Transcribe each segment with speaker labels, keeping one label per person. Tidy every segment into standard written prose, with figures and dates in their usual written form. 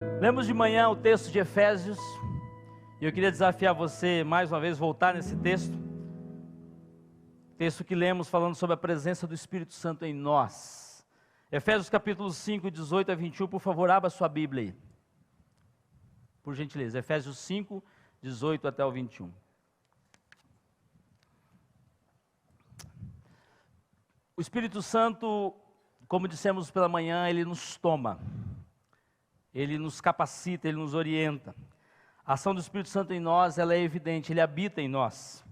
Speaker 1: Lemos de manhã o texto de Efésios, e eu queria desafiar você mais uma vez voltar nesse texto que lemos falando sobre a presença do Espírito Santo em nós. Efésios capítulo 5, 18 a 21, por favor, abra sua Bíblia aí, por gentileza. Efésios 5, 18 até o 21. O Espírito Santo, como dissemos pela manhã, ele nos toma, ele nos capacita, ele nos orienta. A ação do Espírito Santo em nós, ela é evidente, ele habita em nós.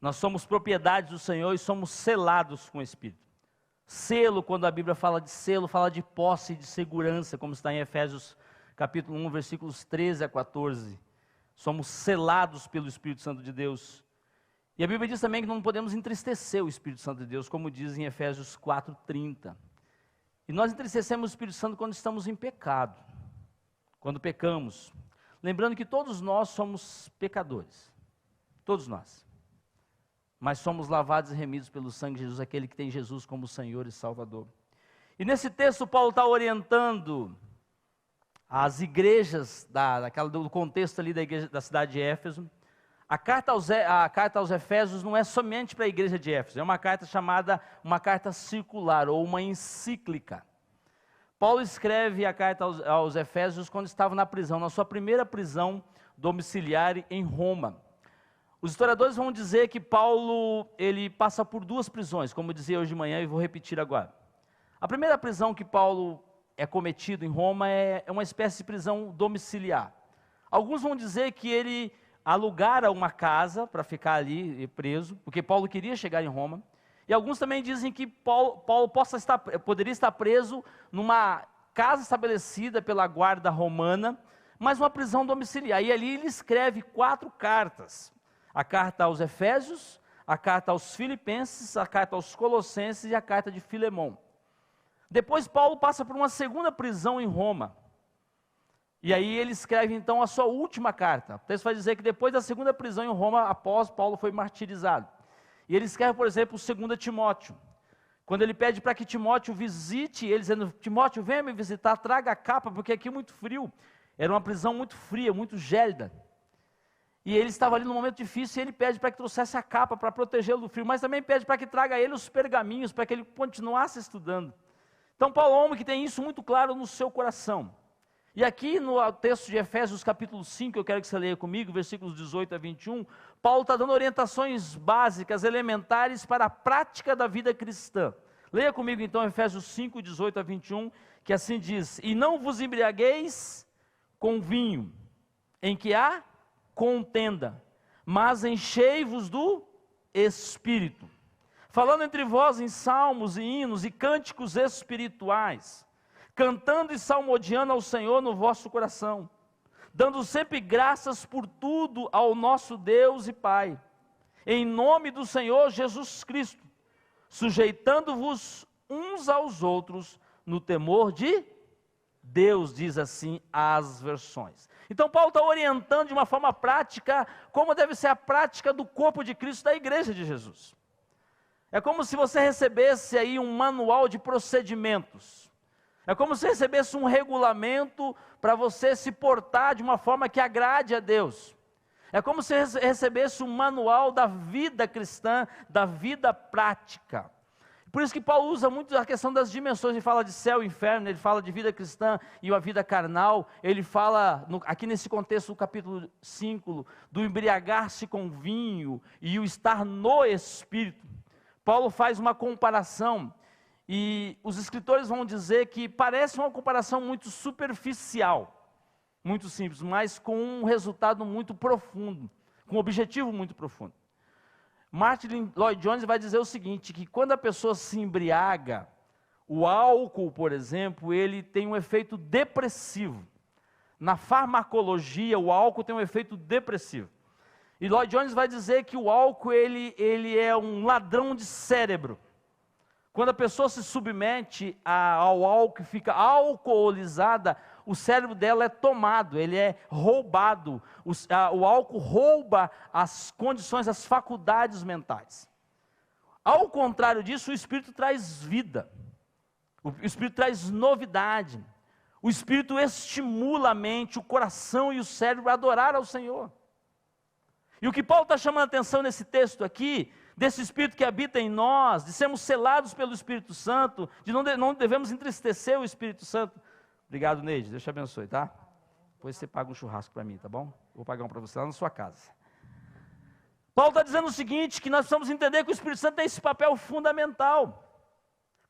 Speaker 1: Nós somos propriedade do Senhor e somos selados com o Espírito. Selo, quando a Bíblia fala de selo, fala de posse e de segurança, como está em Efésios capítulo 1, versículos 13 a 14. Somos selados pelo Espírito Santo de Deus. E a Bíblia diz também que não podemos entristecer o Espírito Santo de Deus, como diz em Efésios 4:30. E nós entristecemos o Espírito Santo quando estamos em pecado, quando pecamos. Lembrando que todos nós somos pecadores, todos nós. Mas somos lavados e remidos pelo sangue de Jesus, aquele que tem Jesus como Senhor e Salvador. E nesse texto Paulo está orientando as igrejas, do contexto ali da igreja da cidade de Éfeso. A carta aos Efésios não é somente para a igreja de Éfeso, é uma carta chamada uma carta circular ou uma encíclica. Paulo escreve a carta aos Efésios quando estava na prisão, na sua primeira prisão domiciliar em Roma. Os historiadores vão dizer que Paulo, ele passa por duas prisões, como eu dizia hoje de manhã e vou repetir agora. A primeira prisão que Paulo é cometido em Roma é uma espécie de prisão domiciliar. Alguns vão dizer que ele alugara uma casa para ficar ali preso, porque Paulo queria chegar em Roma. E alguns também dizem que Paulo poderia estar preso numa casa estabelecida pela guarda romana, mas uma prisão domiciliar. E ali ele escreve 4 cartas. A carta aos Efésios, a carta aos Filipenses, a carta aos Colossenses e a carta de Filemão. Depois Paulo passa por uma segunda prisão em Roma. E aí ele escreve então a sua última carta. O texto vai dizer que depois da segunda prisão em Roma, após Paulo foi martirizado. E ele escreve, por exemplo, 2 Timóteo. Quando ele pede para que Timóteo visite ele, dizendo: Timóteo, venha me visitar, traga a capa, porque aqui é muito frio. Era uma prisão muito fria, muito gélida. E ele estava ali num momento difícil, e ele pede para que trouxesse a capa para protegê-lo do frio, mas também pede para que traga a ele os pergaminhos, para que ele continuasse estudando. Então Paulo é um homem que tem isso muito claro no seu coração. E aqui no texto de Efésios capítulo 5, eu quero que você leia comigo, versículos 18 a 21, Paulo está dando orientações básicas, elementares para a prática da vida cristã. Leia comigo então Efésios 5, 18 a 21, que assim diz: E não vos embriagueis com vinho, em que há contenda, mas enchei-vos do Espírito, falando entre vós em salmos e hinos e cânticos espirituais, cantando e salmodiando ao Senhor no vosso coração, dando sempre graças por tudo ao nosso Deus e Pai, em nome do Senhor Jesus Cristo, sujeitando-vos uns aos outros no temor de Deus, diz assim as versões. Então Paulo está orientando de uma forma prática como deve ser a prática do corpo de Cristo, da igreja de Jesus. É como se você recebesse aí um manual de procedimentos. É como se recebesse um regulamento para você se portar de uma forma que agrade a Deus. É como se recebesse um manual da vida cristã, da vida prática. Por isso que Paulo usa muito a questão das dimensões. Ele fala de céu e inferno, ele fala de vida cristã e a vida carnal. Ele fala, aqui nesse contexto do capítulo 5, do embriagar-se com vinho e o estar no Espírito. Paulo faz uma comparação. E os escritores vão dizer que parece uma comparação muito superficial, muito simples, mas com um resultado muito profundo, com um objetivo muito profundo. Martin Lloyd-Jones vai dizer o seguinte, que quando a pessoa se embriaga, o álcool, por exemplo, ele tem um efeito depressivo. Na farmacologia, o álcool tem um efeito depressivo. E Lloyd-Jones vai dizer que o álcool ele é um ladrão de cérebro. Quando a pessoa se submete ao álcool e fica alcoolizada, o cérebro dela é tomado, ele é roubado. O álcool rouba as condições, as faculdades mentais. Ao contrário disso, o Espírito traz vida. O Espírito traz novidade. O Espírito estimula a mente, o coração e o cérebro a adorar ao Senhor. E o que Paulo está chamando a atenção nesse texto aqui, desse Espírito que habita em nós, de sermos selados pelo Espírito Santo, de não devemos entristecer o Espírito Santo. Obrigado, Neide, Deus te abençoe, tá? Depois você paga um churrasco para mim, tá bom? Vou pagar um para você lá na sua casa. Paulo está dizendo o seguinte, que nós precisamos entender que o Espírito Santo tem esse papel fundamental.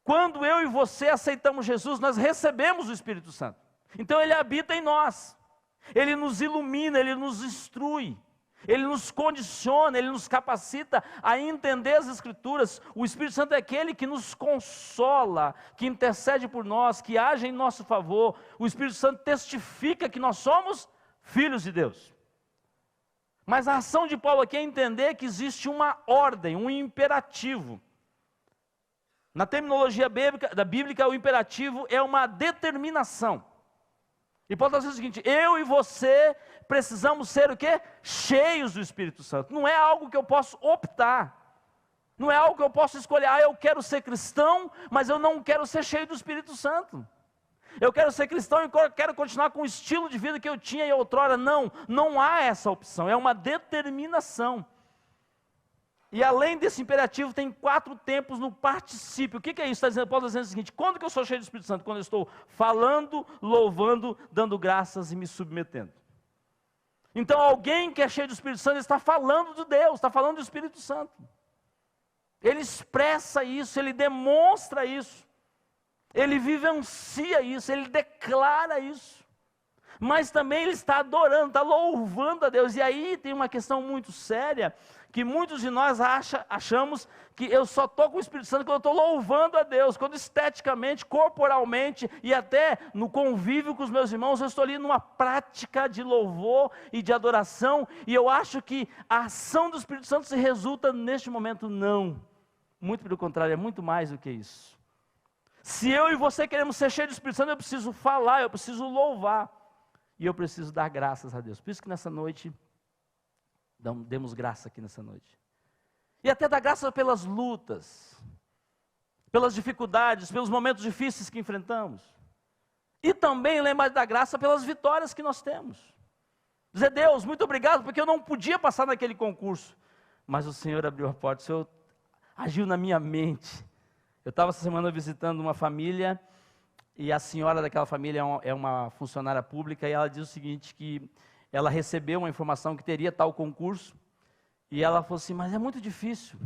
Speaker 1: Quando eu e você aceitamos Jesus, nós recebemos o Espírito Santo. Então ele habita em nós. Ele nos ilumina, ele nos instrui. Ele nos condiciona, ele nos capacita a entender as Escrituras. O Espírito Santo é aquele que nos consola, que intercede por nós, que age em nosso favor. O Espírito Santo testifica que nós somos filhos de Deus. Mas a ação de Paulo aqui é entender que existe uma ordem, um imperativo. Na terminologia bíblica, o imperativo é uma determinação. E Paulo está dizendo o seguinte, eu e você precisamos ser o quê? Cheios do Espírito Santo. Não é algo que eu posso optar. Não é algo que eu posso escolher, eu quero ser cristão, mas eu não quero ser cheio do Espírito Santo. Eu quero ser cristão e quero continuar com o estilo de vida que eu tinha em outrora. Não, não há essa opção, é uma determinação. E além desse imperativo, tem 4 tempos no particípio. O que é isso? Paulo está dizendo o seguinte, quando que eu sou cheio do Espírito Santo? Quando eu estou falando, louvando, dando graças e me submetendo. Então alguém que é cheio do Espírito Santo está falando de Deus, está falando do Espírito Santo. Ele expressa isso, ele demonstra isso. Ele vivencia isso, ele declara isso. Mas também ele está adorando, está louvando a Deus. E aí tem uma questão muito séria, que muitos de nós achamos que eu só estou com o Espírito Santo quando eu estou louvando a Deus, quando esteticamente, corporalmente e até no convívio com os meus irmãos, eu estou ali numa prática de louvor e de adoração, e eu acho que a ação do Espírito Santo se resulta neste momento, não. Muito pelo contrário, é muito mais do que isso. Se eu e você queremos ser cheios do Espírito Santo, eu preciso falar, eu preciso louvar, e eu preciso dar graças a Deus. Por isso que nessa noite, demos graça aqui nessa noite. E até dar graça pelas lutas, pelas dificuldades, pelos momentos difíceis que enfrentamos. E também lembrar de dar graça pelas vitórias que nós temos. Dizer, Deus, muito obrigado, porque eu não podia passar naquele concurso. Mas o Senhor abriu a porta, o Senhor agiu na minha mente. Eu estava essa semana visitando uma família, e a senhora daquela família é uma funcionária pública, e ela diz o seguinte, que ela recebeu uma informação que teria tal concurso, e ela falou assim, mas é muito difícil,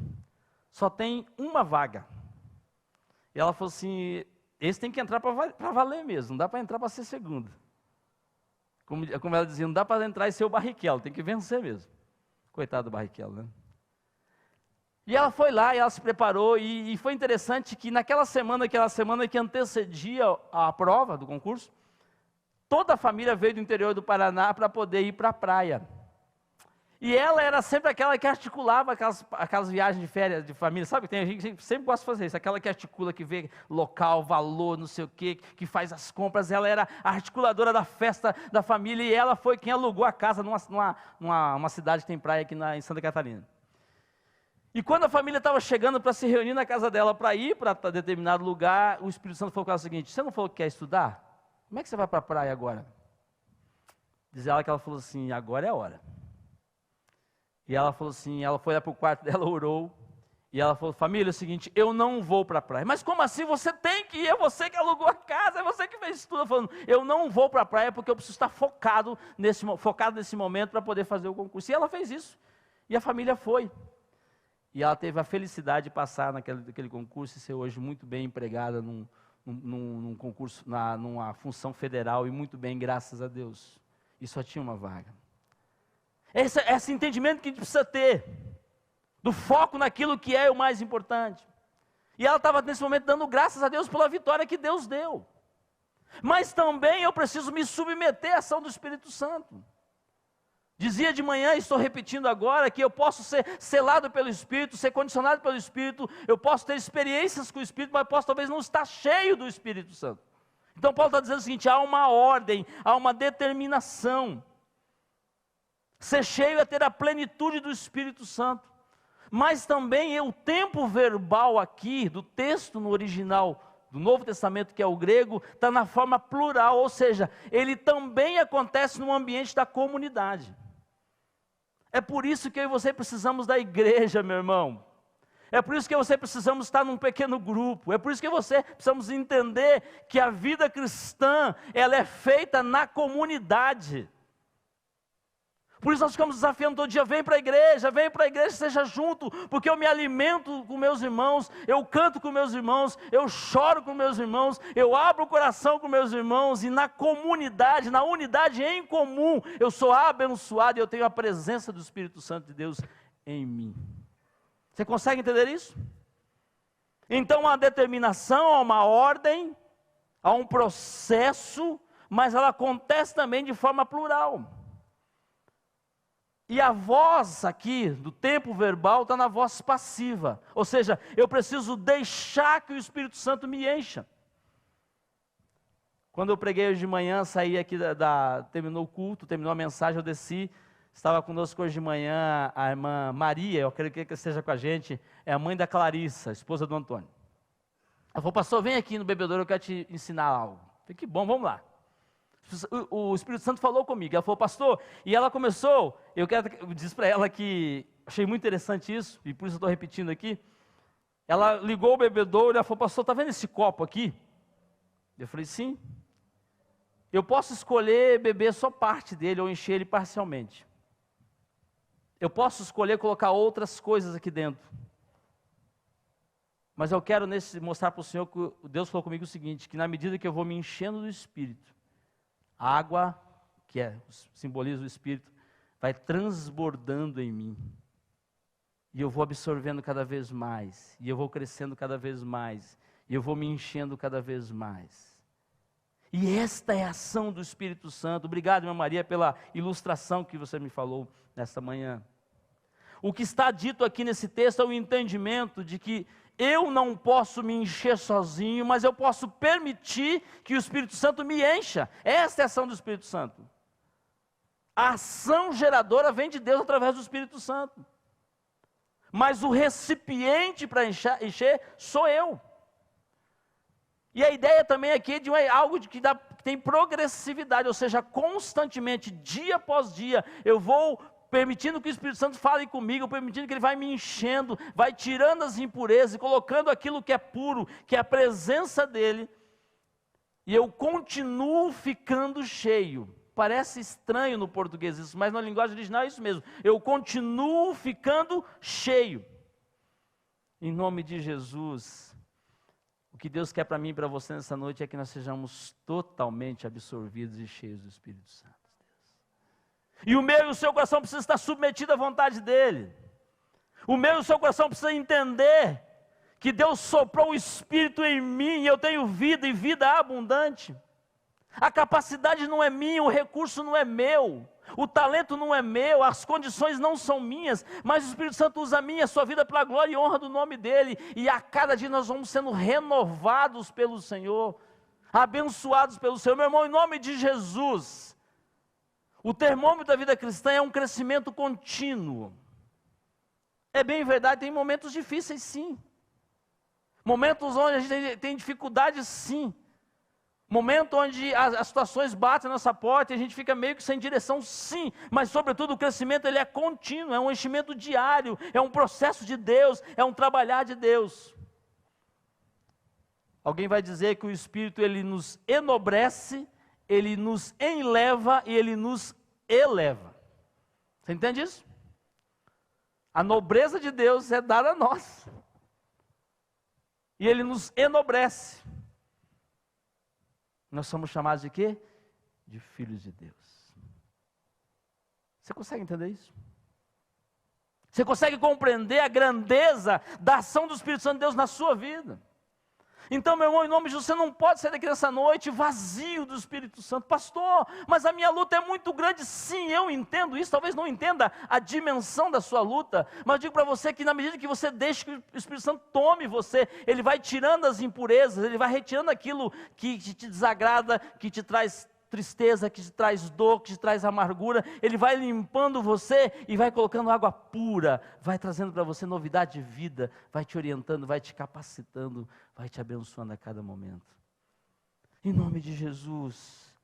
Speaker 1: só tem uma vaga. E ela falou assim, esse tem que entrar para valer mesmo, não dá para entrar para ser segundo. Como ela dizia, não dá para entrar e ser o Barrichello, tem que vencer mesmo. Coitado do Barrichello, né? E ela foi lá, e ela se preparou, e foi interessante que naquela semana que antecedia a prova do concurso, toda a família veio do interior do Paraná para poder ir para a praia. E ela era sempre aquela que articulava aquelas viagens de férias de família, sabe? Tem gente que sempre gosta de fazer isso, aquela que articula, que vê local, valor, não sei o quê, que faz as compras. Ela era a articuladora da festa da família, e ela foi quem alugou a casa numa cidade que tem praia aqui em Santa Catarina. E quando a família estava chegando para se reunir na casa dela, para ir para determinado lugar, o Espírito Santo falou com ela o seguinte, você não falou que quer estudar? Como é que você vai para a praia agora? Diz ela que ela falou assim, agora é a hora. E ela falou assim, ela foi lá para o quarto dela, orou, e ela falou, família, é o seguinte, eu não vou para a praia. Mas como assim? Você tem que ir, é você que alugou a casa, é você que fez tudo. Falando, eu não vou para a praia porque eu preciso estar focado nesse momento para poder fazer o concurso. E ela fez isso, e a família foi. E ela teve a felicidade de passar naquele concurso e ser hoje muito bem empregada num concurso, numa função federal, e muito bem, graças a Deus. E só tinha uma vaga. Esse entendimento que a gente precisa ter, do foco naquilo que é o mais importante. E ela estava nesse momento dando graças a Deus pela vitória que Deus deu. Mas também eu preciso me submeter à ação do Espírito Santo. Dizia de manhã, e estou repetindo agora, que eu posso ser selado pelo Espírito, ser condicionado pelo Espírito, eu posso ter experiências com o Espírito, mas posso talvez não estar cheio do Espírito Santo. Então Paulo está dizendo o seguinte, há uma ordem, há uma determinação. Ser cheio é ter a plenitude do Espírito Santo. Mas também o tempo verbal aqui, do texto no original do Novo Testamento, que é o grego, está na forma plural, ou seja, ele também acontece no ambiente da comunidade. É por isso que eu e você precisamos da igreja, meu irmão. É por isso que você precisamos estar num pequeno grupo. É por isso que você precisamos entender que a vida cristã, ela é feita na comunidade. Por isso nós ficamos desafiando todo dia, vem para a igreja, esteja junto, porque eu me alimento com meus irmãos, eu canto com meus irmãos, eu choro com meus irmãos, eu abro o coração com meus irmãos, e na comunidade, na unidade em comum, eu sou abençoado e eu tenho a presença do Espírito Santo de Deus em mim. Você consegue entender isso? Então há determinação, há uma ordem, há um processo, mas ela acontece também de forma plural. E a voz aqui, do tempo verbal, está na voz passiva. Ou seja, eu preciso deixar que o Espírito Santo me encha. Quando eu preguei hoje de manhã, saí aqui, terminou o culto, terminou a mensagem, eu desci. Estava conosco hoje de manhã a irmã Maria, eu quero que ela esteja com a gente, é a mãe da Clarissa, esposa do Antônio. Ela falou, pastor, vem aqui no bebedouro, eu quero te ensinar algo. Eu falei, que bom, vamos lá. O Espírito Santo falou comigo, ela falou, pastor, e ela começou, eu disse para ela que, achei muito interessante isso, e por isso eu estou repetindo aqui, ela ligou o bebedouro e ela falou, pastor, está vendo esse copo aqui? Eu falei, sim. Eu posso escolher beber só parte dele ou encher ele parcialmente. Eu posso escolher colocar outras coisas aqui dentro. Mas eu quero mostrar para o Senhor que Deus falou comigo o seguinte, que na medida que eu vou me enchendo do Espírito, a água, que simboliza o Espírito, vai transbordando em mim. E eu vou absorvendo cada vez mais. E eu vou crescendo cada vez mais. E eu vou me enchendo cada vez mais. E esta é a ação do Espírito Santo. Obrigado, irmã Maria, pela ilustração que você me falou nesta manhã. O que está dito aqui nesse texto é o entendimento de que eu não posso me encher sozinho, mas eu posso permitir que o Espírito Santo me encha. Esta é a ação do Espírito Santo. A ação geradora vem de Deus através do Espírito Santo. Mas o recipiente para encher sou eu. E a ideia também aqui é de algo que tem progressividade, ou seja, constantemente, dia após dia, eu vou permitindo que o Espírito Santo fale comigo, permitindo que ele vai me enchendo, vai tirando as impurezas e colocando aquilo que é puro, que é a presença dele, e eu continuo ficando cheio. Parece estranho no português isso, mas na linguagem original é isso mesmo. Eu continuo ficando cheio. Em nome de Jesus, o que Deus quer para mim e para você nessa noite é que nós sejamos totalmente absorvidos e cheios do Espírito Santo. E o meu e o seu coração precisa estar submetido à vontade dEle. O meu e o seu coração precisa entender que Deus soprou o Espírito em mim e eu tenho vida e vida abundante. A capacidade não é minha, o recurso não é meu, o talento não é meu, as condições não são minhas, mas o Espírito Santo usa a minha e a sua vida para a glória e honra do nome dEle. E a cada dia nós vamos sendo renovados pelo Senhor, abençoados pelo Senhor. Meu irmão, em nome de Jesus, o termômetro da vida cristã é um crescimento contínuo. É bem verdade, tem momentos difíceis sim. Momentos onde a gente tem dificuldades sim. Momento onde as situações batem na nossa porta e a gente fica meio que sem direção sim. Mas sobretudo o crescimento ele é contínuo, é um enchimento diário, é um processo de Deus, é um trabalhar de Deus. Alguém vai dizer que o Espírito ele nos enobrece, ele nos enleva e ele nos eleva. Você entende isso? A nobreza de Deus é dada a nós. E ele nos enobrece. Nós somos chamados de quê? De filhos de Deus. Você consegue entender isso? Você consegue compreender a grandeza da ação do Espírito Santo de Deus na sua vida? Então, meu irmão, em nome de Jesus, você não pode sair daqui nessa noite vazio do Espírito Santo. Pastor, mas a minha luta é muito grande. Sim, eu entendo isso. Talvez não entenda a dimensão da sua luta. Mas eu digo para você que na medida que você deixa que o Espírito Santo tome você, ele vai tirando as impurezas, ele vai retirando aquilo que te desagrada, que te traz tristeza, que te traz dor, que te traz amargura, Ele vai limpando você e vai colocando água pura, vai trazendo para você novidade de vida, vai te orientando, vai te capacitando, vai te abençoando a cada momento. Em nome de Jesus,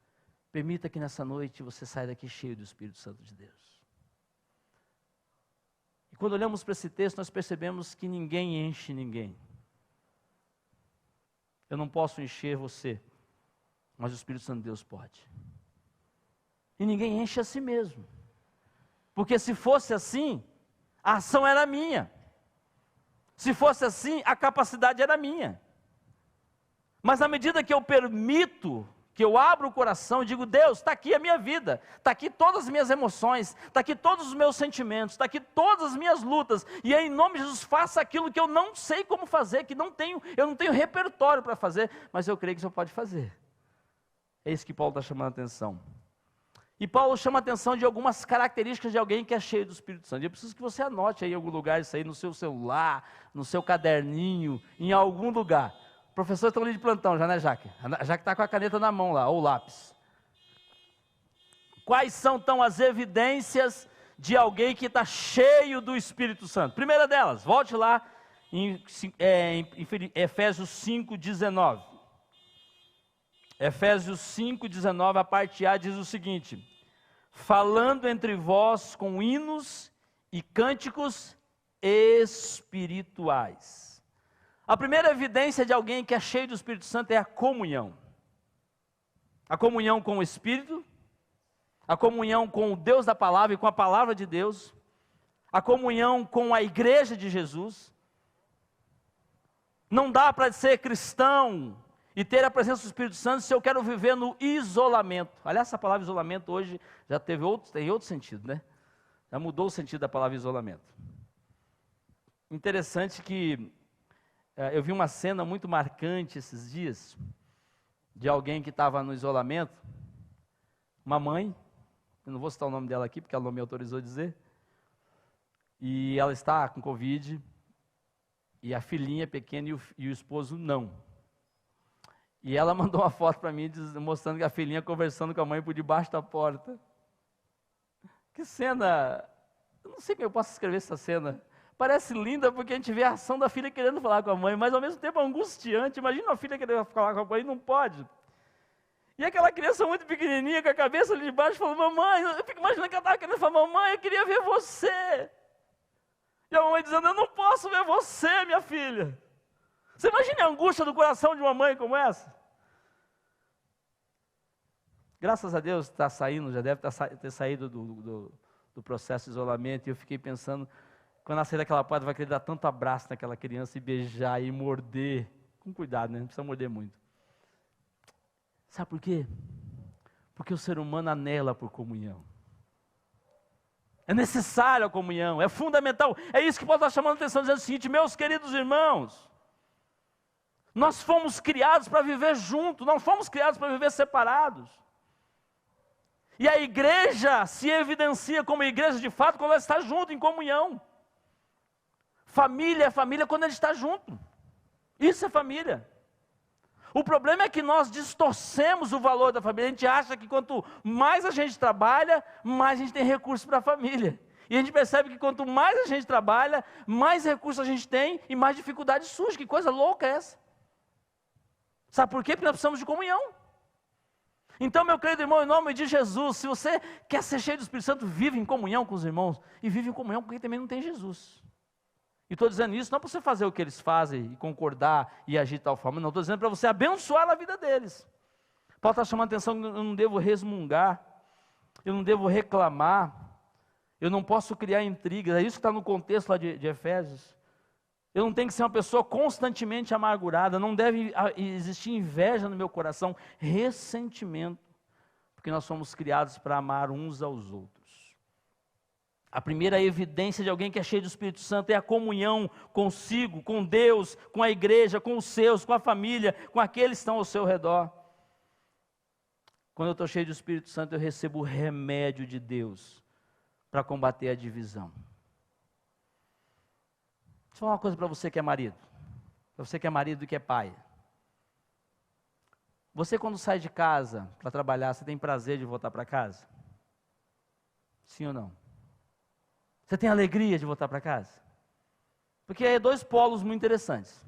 Speaker 1: permita que nessa noite você saia daqui cheio do Espírito Santo de Deus. E quando olhamos para esse texto, nós percebemos que ninguém enche ninguém. Eu não posso encher você, mas o Espírito Santo de Deus pode. E ninguém enche a si mesmo. Porque se fosse assim, a ação era minha. Se fosse assim, a capacidade era minha. Mas na medida que eu permito, que eu abro o coração e digo, Deus, está aqui a minha vida, está aqui todas as minhas emoções, está aqui todos os meus sentimentos, está aqui todas as minhas lutas, e aí, em nome de Jesus, faça aquilo que eu não sei como fazer, que eu não tenho repertório para fazer, mas eu creio que o Senhor pode fazer. É isso que Paulo está chamando a atenção. E Paulo chama a atenção de algumas características de alguém que é cheio do Espírito Santo. Eu preciso que você anote aí em algum lugar isso aí, no seu celular, no seu caderninho, em algum lugar. Professores estão ali de plantão já, né, Jaque? A Jaque está com a caneta na mão lá, ou o lápis. Quais são, então, as evidências de alguém que está cheio do Espírito Santo? Primeira delas, volte lá em Efésios 5:19. Efésios 5:19, a parte A diz o seguinte: falando entre vós com hinos e cânticos espirituais. A primeira evidência de alguém que é cheio do Espírito Santo é a comunhão. A comunhão com o Espírito, a comunhão com o Deus da palavra e com a palavra de Deus, a comunhão com a igreja de Jesus. Não dá para ser cristão e ter a presença do Espírito Santo se eu quero viver no isolamento. Aliás, essa palavra isolamento hoje já tem outro sentido, né? Já mudou o sentido da palavra isolamento. Interessante que eu vi uma cena muito marcante esses dias, de alguém que estava no isolamento, uma mãe, eu não vou citar o nome dela aqui, porque ela não me autorizou a dizer, e ela está com Covid, e a filhinha pequena e o esposo não. E ela mandou uma foto para mim, mostrando que a filhinha conversando com a mãe por debaixo da porta. Que cena, eu não sei como eu posso escrever essa cena. Parece linda porque a gente vê a ação da filha querendo falar com a mãe, mas ao mesmo tempo angustiante. Imagina a filha querendo falar com a mãe e não pode. E aquela criança muito pequenininha, com a cabeça ali de baixo, falou, mamãe, eu fico imaginando que ela estava querendo falar, mamãe, eu queria ver você. E a mamãe dizendo, eu não posso ver você, minha filha. Você imagina a angústia do coração de uma mãe como essa? Graças a Deus está saindo, já deve ter saído do processo de isolamento, e eu fiquei pensando, quando ela sair daquela porta, vai querer dar tanto abraço naquela criança e beijar e morder. Com cuidado, né? Não precisa morder muito. Sabe por quê? Porque o ser humano anela por comunhão. É necessário a comunhão, é fundamental. É isso que Paulo está chamando a atenção, dizendo o seguinte, meus queridos irmãos, nós fomos criados para viver juntos, não fomos criados para viver separados. E a igreja se evidencia como igreja de fato quando ela está junto, em comunhão. Família é família quando ele está junto. Isso é família. O problema é que nós distorcemos o valor da família. A gente acha que quanto mais a gente trabalha, mais a gente tem recursos para a família. E a gente percebe que quanto mais a gente trabalha, mais recursos a gente tem e mais dificuldade surge. Que coisa louca é essa? Sabe por quê? Porque nós precisamos de comunhão. Então, meu querido irmão, em nome de Jesus, se você quer ser cheio do Espírito Santo, vive em comunhão com os irmãos. E vive em comunhão com quem também não tem Jesus. E estou dizendo isso não para você fazer o que eles fazem e concordar e agir de tal forma, não, estou dizendo para você abençoar a vida deles. Paulo está chamando a atenção que eu não devo resmungar, eu não devo reclamar, eu não posso criar intrigas, é isso que está no contexto lá de Efésios. Eu não tenho que ser uma pessoa constantemente amargurada, não deve existir inveja no meu coração, ressentimento, porque nós somos criados para amar uns aos outros. A primeira evidência de alguém que é cheio do Espírito Santo é a comunhão consigo, com Deus, com a igreja, com os seus, com a família, com aqueles que estão ao seu redor. Quando eu estou cheio do Espírito Santo, eu recebo o remédio de Deus para combater a divisão. Deixa eu falar uma coisa para você que é marido, para você que é marido e que é pai. Você quando sai de casa para trabalhar, você tem prazer de voltar para casa? Sim ou não? Você tem alegria de voltar para casa? Porque é dois polos muito interessantes.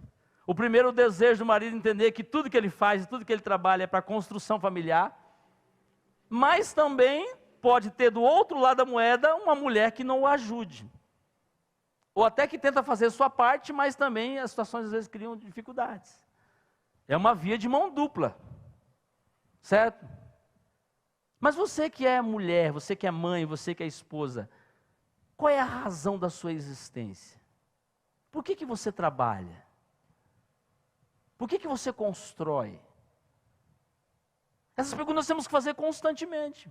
Speaker 1: O primeiro, o desejo do marido entender que tudo que ele faz, tudo que ele trabalha é para a construção familiar, mas também pode ter do outro lado da moeda uma mulher que não o ajude. Ou até que tenta fazer a sua parte, mas também as situações às vezes criam dificuldades. É uma via de mão dupla, certo? Mas você que é mulher, você que é mãe, você que é esposa, qual é a razão da sua existência? Por que você trabalha? Por que você constrói? Essas perguntas nós temos que fazer constantemente.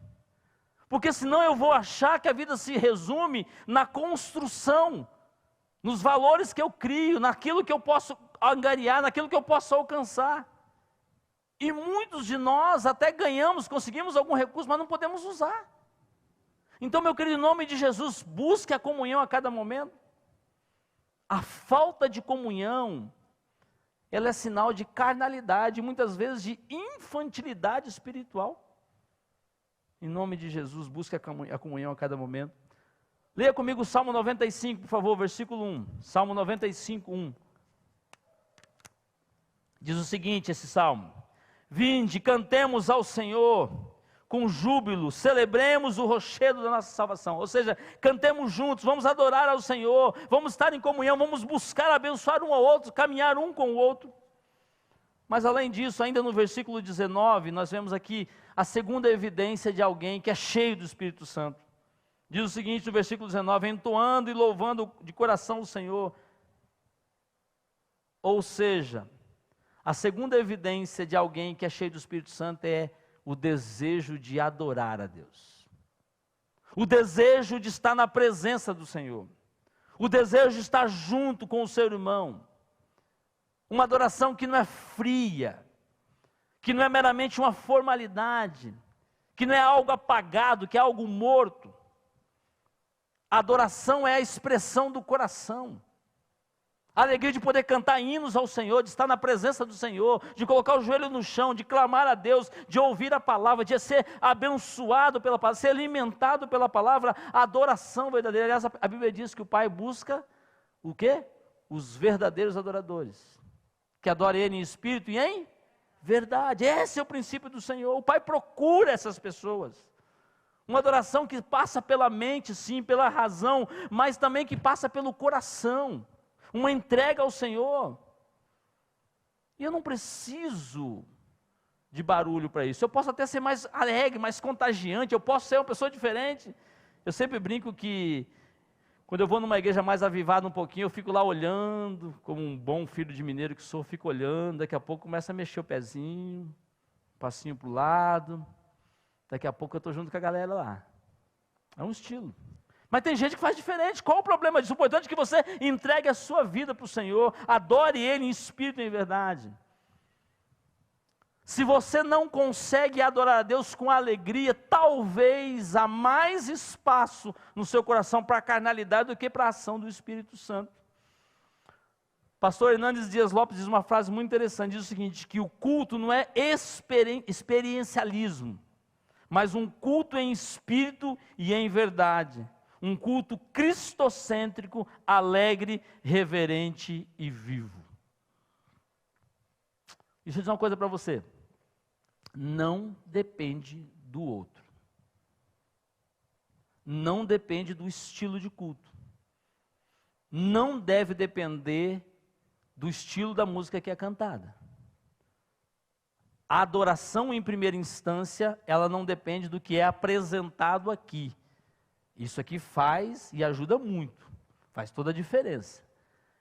Speaker 1: Porque senão eu vou achar que a vida se resume na construção, nos valores que eu crio, naquilo que eu posso angariar, naquilo que eu posso alcançar. E muitos de nós até ganhamos, conseguimos algum recurso, mas não podemos usar. Então, meu querido, em nome de Jesus, busque a comunhão a cada momento. A falta de comunhão, ela é sinal de carnalidade, muitas vezes de infantilidade espiritual. Em nome de Jesus, busque a comunhão a cada momento. Leia comigo o Salmo 95, por favor, versículo 1. Salmo 95, 1. Diz o seguinte, esse salmo: Vinde, cantemos ao Senhor com júbilo, celebremos o rochedo da nossa salvação. Ou seja, cantemos juntos, vamos adorar ao Senhor, vamos estar em comunhão, vamos buscar abençoar um ao outro, caminhar um com o outro. Mas além disso, ainda no versículo 19, nós vemos aqui a segunda evidência de alguém que é cheio do Espírito Santo. Diz o seguinte no versículo 19: entoando e louvando de coração o Senhor. Ou seja, a segunda evidência de alguém que é cheio do Espírito Santo é o desejo de adorar a Deus. O desejo de estar na presença do Senhor. O desejo de estar junto com o seu irmão. Uma adoração que não é fria, que não é meramente uma formalidade, que não é algo apagado, que é algo morto. A adoração é a expressão do coração. A alegria de poder cantar hinos ao Senhor, de estar na presença do Senhor, de colocar o joelho no chão, de clamar a Deus, de ouvir a palavra, de ser abençoado pela palavra, ser alimentado pela palavra, a adoração verdadeira. Aliás, a Bíblia diz que o Pai busca o quê? Os verdadeiros adoradores, que adorem Ele em espírito e em verdade. Esse é o princípio do Senhor. O Pai procura essas pessoas. Uma adoração que passa pela mente, sim, pela razão, mas também que passa pelo coração. Uma entrega ao Senhor. E eu não preciso de barulho para isso. Eu posso até ser mais alegre, mais contagiante, eu posso ser uma pessoa diferente. Eu sempre brinco que quando eu vou numa igreja mais avivada um pouquinho, eu fico lá olhando, como um bom filho de mineiro que sou, fico olhando, daqui a pouco começa a mexer o pezinho, um passinho para o lado, daqui a pouco eu estou junto com a galera lá. É um estilo. Mas tem gente que faz diferente. Qual o problema disso? O importante é que você entregue a sua vida para o Senhor, adore Ele em espírito e em verdade. Se você não consegue adorar a Deus com alegria, talvez há mais espaço no seu coração para a carnalidade do que para a ação do Espírito Santo. Pastor Hernandes Dias Lopes diz uma frase muito interessante, diz o seguinte, que o culto não é experiencialismo, mas um culto em espírito e em verdade. Um culto cristocêntrico, alegre, reverente e vivo. Deixa eu dizer uma coisa para você. Não depende do outro. Não depende do estilo de culto. Não deve depender do estilo da música que é cantada. A adoração, em primeira instância, ela não depende do que é apresentado aqui. Isso aqui faz e ajuda muito, faz toda a diferença.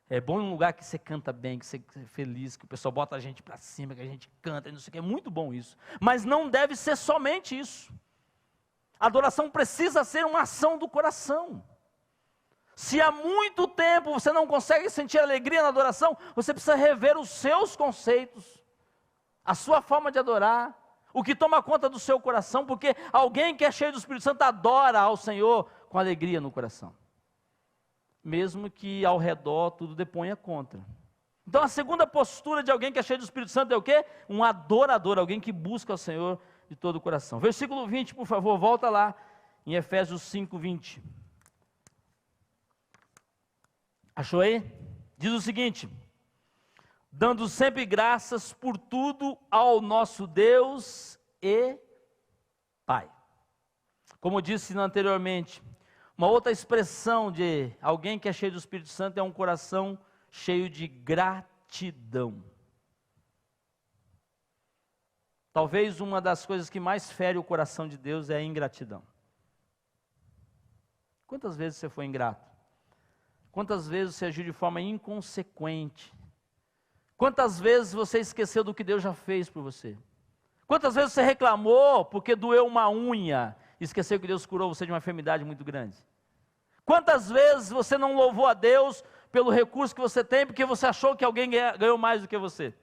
Speaker 1: É bom em um lugar que você canta bem, que você é feliz, que o pessoal bota a gente para cima, que a gente canta, não sei o que, é muito bom isso. Mas não deve ser somente isso. A adoração precisa ser uma ação do coração. Se há muito tempo você não consegue sentir alegria na adoração, você precisa rever os seus conceitos, a sua forma de adorar, o que toma conta do seu coração, porque alguém que é cheio do Espírito Santo adora ao Senhor com alegria no coração. Mesmo que ao redor tudo deponha contra. Então a segunda postura de alguém que é cheio do Espírito Santo é o quê? Um adorador, alguém que busca o Senhor de todo o coração. Versículo 20, por favor, volta lá em Efésios 5, 20. Achou aí? Diz o seguinte: dando sempre graças por tudo ao nosso Deus e Pai. Como eu disse anteriormente, uma outra expressão de alguém que é cheio do Espírito Santo é um coração cheio de gratidão. Talvez uma das coisas que mais fere o coração de Deus é a ingratidão. Quantas vezes você foi ingrato? Quantas vezes você agiu de forma inconsequente? Quantas vezes você esqueceu do que Deus já fez por você? Quantas vezes você reclamou porque doeu uma unha e esqueceu que Deus curou você de uma enfermidade muito grande? Quantas vezes você não louvou a Deus pelo recurso que você tem porque você achou que alguém ganhou mais do que você?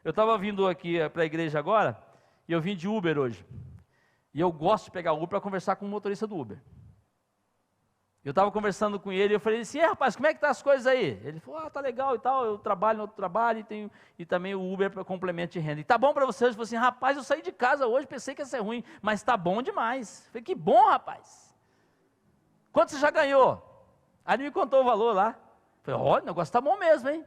Speaker 1: Eu estava vindo aqui para a igreja agora e eu vim de Uber hoje. E eu gosto de pegar Uber para conversar com o motorista do Uber. Eu estava conversando com ele e eu falei assim: rapaz, como é que tá as coisas aí? Ele falou: tá legal e tal, eu trabalho no outro trabalho e também o Uber para complemento de renda. E tá bom para você? Ele falou assim: rapaz, eu saí de casa hoje, pensei que ia ser ruim, mas tá bom demais. Eu falei: que bom, rapaz. Quanto você já ganhou? Aí ele me contou o valor lá. Eu falei: olha, o negócio tá bom mesmo, hein?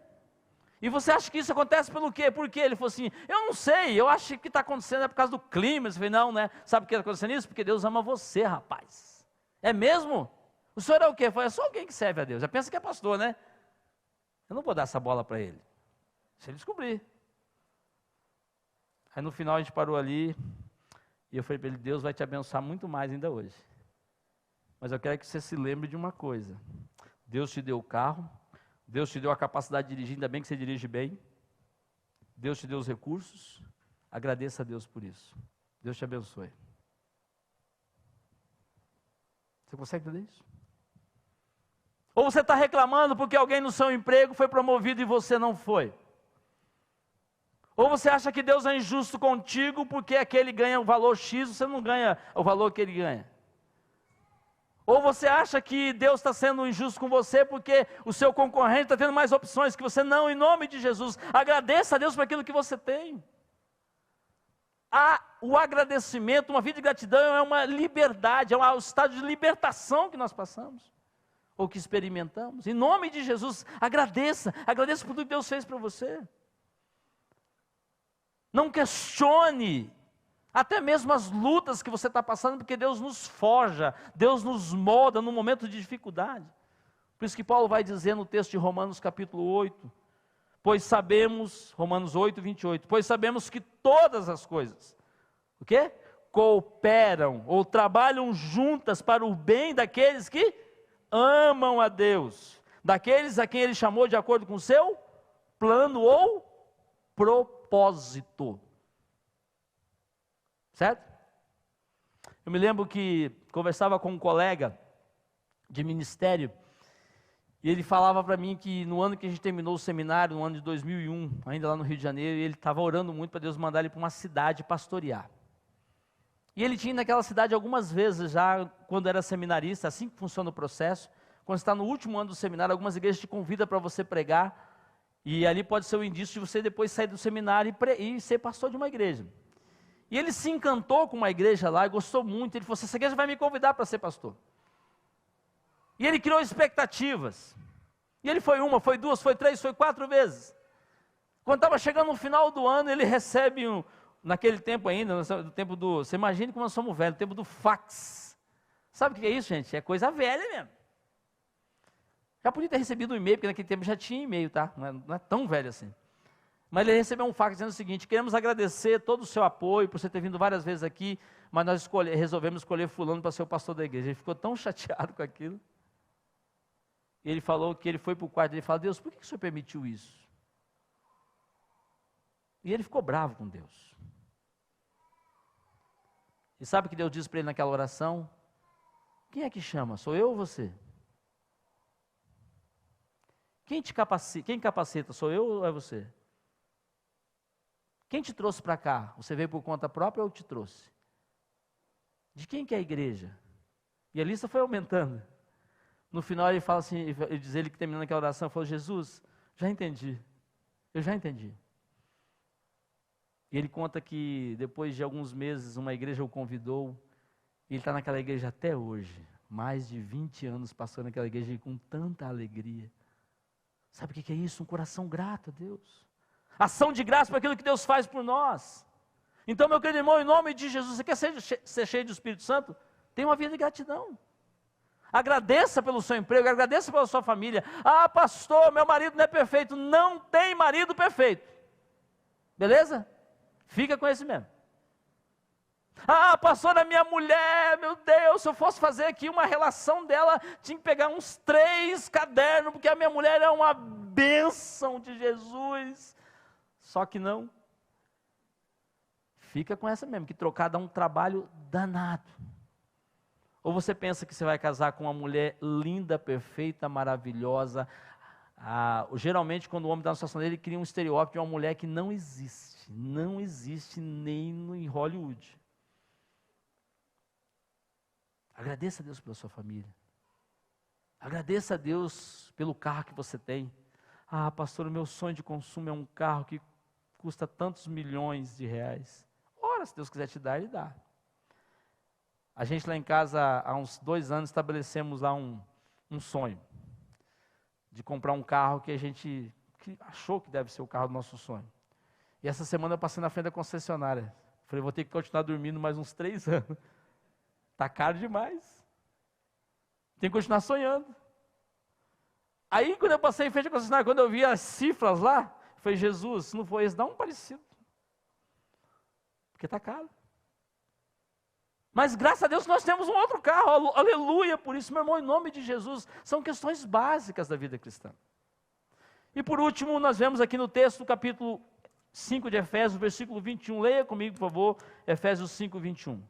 Speaker 1: E você acha que isso acontece pelo quê? Por quê? Ele falou assim: eu não sei, eu acho que o que está acontecendo é por causa do clima. Eu falei: não, né? Sabe por que está acontecendo isso? Porque Deus ama você, rapaz. É mesmo? O senhor é o quê? Eu falei: é só alguém que serve a Deus. Já pensa que é pastor, né? Eu não vou dar essa bola para ele. Deixa ele descobrir. Aí no final a gente parou ali e eu falei para ele: Deus vai te abençoar muito mais ainda hoje. Mas eu quero que você se lembre de uma coisa: Deus te deu o carro, Deus te deu a capacidade de dirigir, ainda bem que você dirige bem. Deus te deu os recursos, agradeça a Deus por isso. Deus te abençoe. Você consegue entender isso? Ou você está reclamando porque alguém no seu emprego foi promovido e você não foi. Ou você acha que Deus é injusto contigo porque aquele ganha o valor X, você não ganha o valor que ele ganha. Ou você acha que Deus está sendo injusto com você porque o seu concorrente está tendo mais opções que você. Não, em nome de Jesus, agradeça a Deus por aquilo que você tem. O agradecimento, uma vida de gratidão é uma liberdade, é um estado de libertação que nós passamos, ou que experimentamos. Em nome de Jesus, agradeça por tudo que Deus fez para você. Não questione até mesmo as lutas que você está passando, porque Deus nos forja, Deus nos molda no momento de dificuldade. Por isso que Paulo vai dizer no texto de Romanos capítulo 8, pois sabemos, Romanos 8, 28, pois sabemos que todas as coisas, o quê? Cooperam ou trabalham juntas para o bem daqueles que amam a Deus, daqueles a quem Ele chamou de acordo com o seu plano ou propósito. Certo? Eu me lembro que conversava com um colega de ministério, e ele falava para mim que no ano que a gente terminou o seminário, no ano de 2001, ainda lá no Rio de Janeiro, ele estava orando muito para Deus mandar ele para uma cidade pastorear. E ele tinha ido naquela cidade algumas vezes já, quando era seminarista, assim que funciona o processo. Quando você está no último ano do seminário, algumas igrejas te convidam para você pregar, e ali pode ser o indício de você depois sair do seminário e ser pastor de uma igreja. E ele se encantou com uma igreja lá e gostou muito. Ele falou assim: essa igreja vai me convidar para ser pastor. E ele criou expectativas. E ele foi uma, foi duas, foi três, foi 4 vezes. Quando estava chegando no final do ano, ele recebe naquele tempo ainda, no tempo do, você imagine como nós somos velhos, no tempo do fax. Sabe o que é isso, gente? É coisa velha mesmo. Já podia ter recebido um e-mail, porque naquele tempo já tinha e-mail, tá? Não é tão velho assim. Mas ele recebeu um fax dizendo o seguinte: queremos agradecer todo o seu apoio, por você ter vindo várias vezes aqui, mas nós resolvemos escolher fulano para ser o pastor da igreja. Ele ficou tão chateado com aquilo. E ele falou que ele foi para o quarto, ele falou: Deus, por que o Senhor permitiu isso? E ele ficou bravo com Deus. E sabe o que Deus disse para ele naquela oração? Quem é que chama? Sou eu ou você? Quem capacita? Sou eu ou é você? Quem te trouxe para cá? Você veio por conta própria ou te trouxe? De quem que é a igreja? E a lista foi aumentando. No final ele fala assim, ele diz ele que terminando aquela oração, falou: Jesus, já entendi. Eu já entendi. E ele conta que depois de alguns meses uma igreja o convidou, e ele está naquela igreja até hoje, mais de 20 anos passando naquela igreja com tanta alegria. Sabe o que é isso? Um coração grato a Deus. Ação de graça por aquilo que Deus faz por nós. Então, meu querido irmão, em nome de Jesus, você quer ser cheio do Espírito Santo? Tenha uma vida de gratidão. Agradeça pelo seu emprego, agradeça pela sua família. Ah, pastor, meu marido não é perfeito. Não tem marido perfeito. Beleza? Fica com esse mesmo. Ah, pastor, a minha mulher, meu Deus, se eu fosse fazer aqui uma relação dela, tinha que pegar uns 3 cadernos, porque a minha mulher é uma bênção de Jesus. Só que não. Fica com essa mesmo, que trocar dá um trabalho danado. Ou você pensa que você vai casar com uma mulher linda, perfeita, maravilhosa. Geralmente, quando o homem está na situação dele, ele cria um estereótipo de uma mulher que não existe. Não existe nem em Hollywood. Agradeça a Deus pela sua família. Agradeça a Deus pelo carro que você tem. Ah, pastor, o meu sonho de consumo é um carro que custa tantos milhões de reais. Ora, se Deus quiser te dar, Ele dá. A gente lá em casa, há uns 2 anos, estabelecemos lá um sonho. De comprar um carro que a gente achou que deve ser o carro do nosso sonho. E essa semana eu passei na frente da concessionária. Falei, vou ter que continuar dormindo mais uns 3 anos. Está caro demais. Tem que continuar sonhando. Aí, quando eu passei em frente à concessionária, quando eu vi as cifras lá, eu falei, Jesus, se não for esse, dá um parecido. Porque está caro. Mas graças a Deus nós temos um outro carro, aleluia, por isso, meu irmão, em nome de Jesus, são questões básicas da vida cristã. E por último, nós vemos aqui no texto do capítulo 5 de Efésios, versículo 21, leia comigo, por favor, Efésios 5, 21.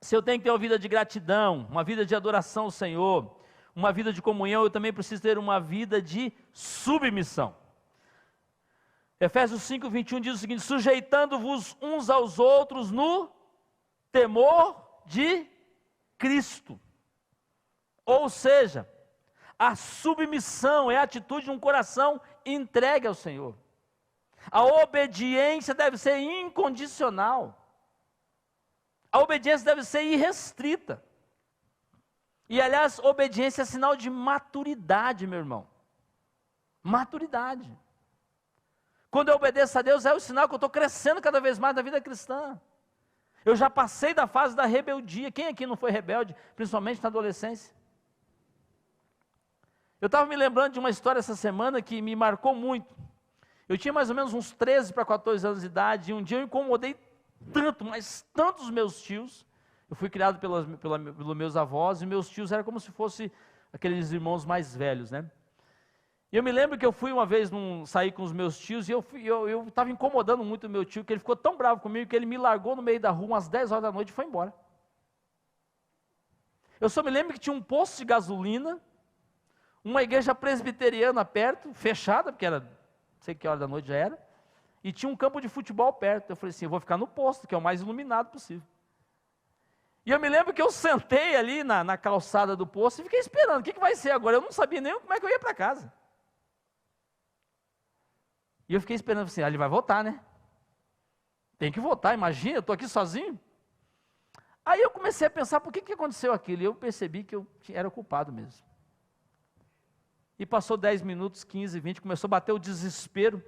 Speaker 1: Se eu tenho que ter uma vida de gratidão, uma vida de adoração ao Senhor, uma vida de comunhão, eu também preciso ter uma vida de submissão. Efésios 5, 21 diz o seguinte, sujeitando-vos uns aos outros no temor de Cristo. Ou seja, a submissão é a atitude de um coração entregue ao Senhor. A obediência deve ser incondicional. A obediência deve ser irrestrita. E aliás, obediência é sinal de maturidade, meu irmão. Maturidade. Quando eu obedeço a Deus, é o sinal que eu estou crescendo cada vez mais na vida cristã. Eu já passei da fase da rebeldia. Quem aqui não foi rebelde, principalmente na adolescência? Eu estava me lembrando de uma história essa semana que me marcou muito. Eu tinha mais ou menos uns 13 para 14 anos de idade, e um dia eu incomodei tanto, mas tanto os meus tios. Eu fui criado pelos meus avós, e meus tios eram como se fossem aqueles irmãos mais velhos, né? E eu me lembro que eu fui uma vez sair com os meus tios, e eu estava incomodando muito o meu tio, que ele ficou tão bravo comigo, que ele me largou no meio da rua, umas 10 horas da noite, e foi embora. Eu só me lembro que tinha um posto de gasolina, uma igreja presbiteriana perto, fechada, porque era, não sei que hora da noite já era, e tinha um campo de futebol perto. Eu falei assim, eu vou ficar no posto, que é o mais iluminado possível. E eu me lembro que eu sentei ali na calçada do posto e fiquei esperando, o que vai ser agora? Eu não sabia nem como é que eu ia para casa. E eu fiquei esperando, assim, ele vai votar, né? Tem que votar, imagina, eu estou aqui sozinho. Aí eu comecei a pensar, por que aconteceu aquilo? E eu percebi que eu era o culpado mesmo. E passou 10 minutos, 15, 20, começou a bater o desespero.